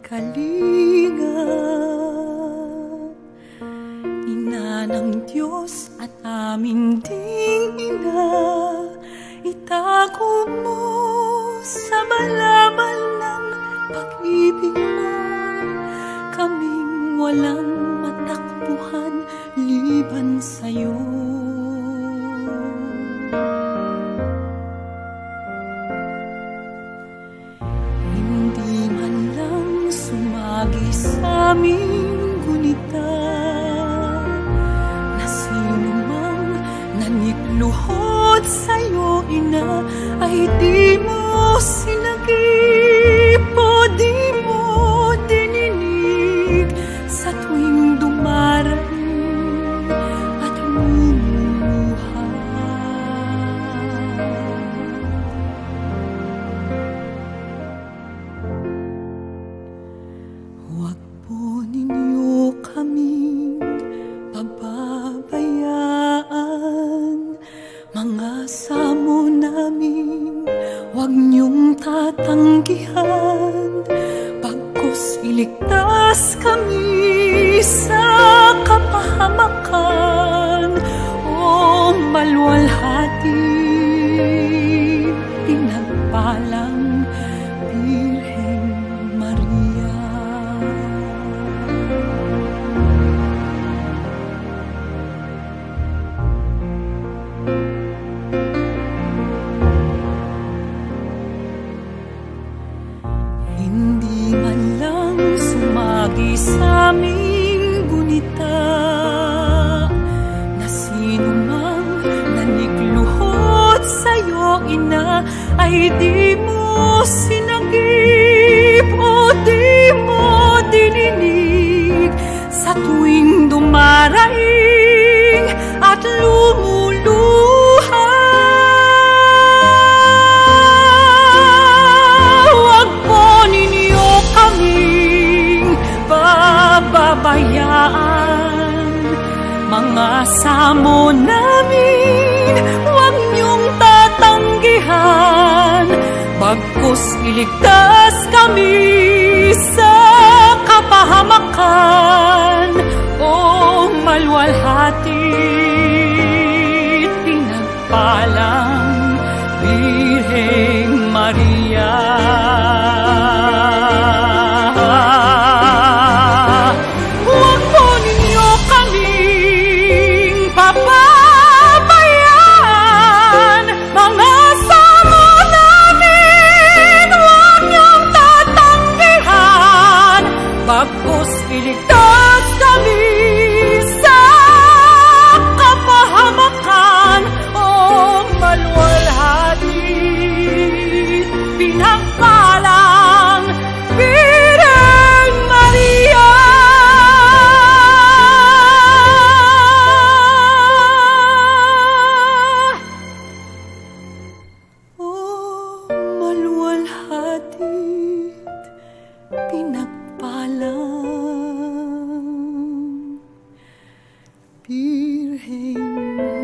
kalingap, Ina ng Diyos at amin ding Ina, itago mo sa malabal ng pag-ibig mo kaming walang matakbuhan liban sa'yo. Hindi man lang sumagi sa aming gunita na sino mang nanikluhod sa'yo, Ina, ay di mo sinagip o di mo dininig sa tuwing dumarating at lumuha. Huwag po ninyo kaming pababayaan, mga samo namin huwag niyong tatanggihan, bagkus iligtas kami sa kapahamakan. O maluwalhati, pinagpalang Birheng Maria. Hindi man lang sumagi sa aming gunita na sino mang nanikluhod sa'yo, Ina, ay di mo sinagip o di mo dininig sa tuwing dumaraing at lumuluha. Huwag po ninyo kaming pababayaan, mga samo namin huwag niyong tatanggihan, bagkus iligtas kami sa kapahamakan. O maluwalhati, pinagpalang Birheng Maria. Huwag po ninyo kaming pababayaan, mga samo namin huwag niyong tatanggihan, bagkus iligtas kami sa kapahamakan. O maluwalhati, pinagpalang Birheng Maria. O maluwalhati, pinagpalang Birheng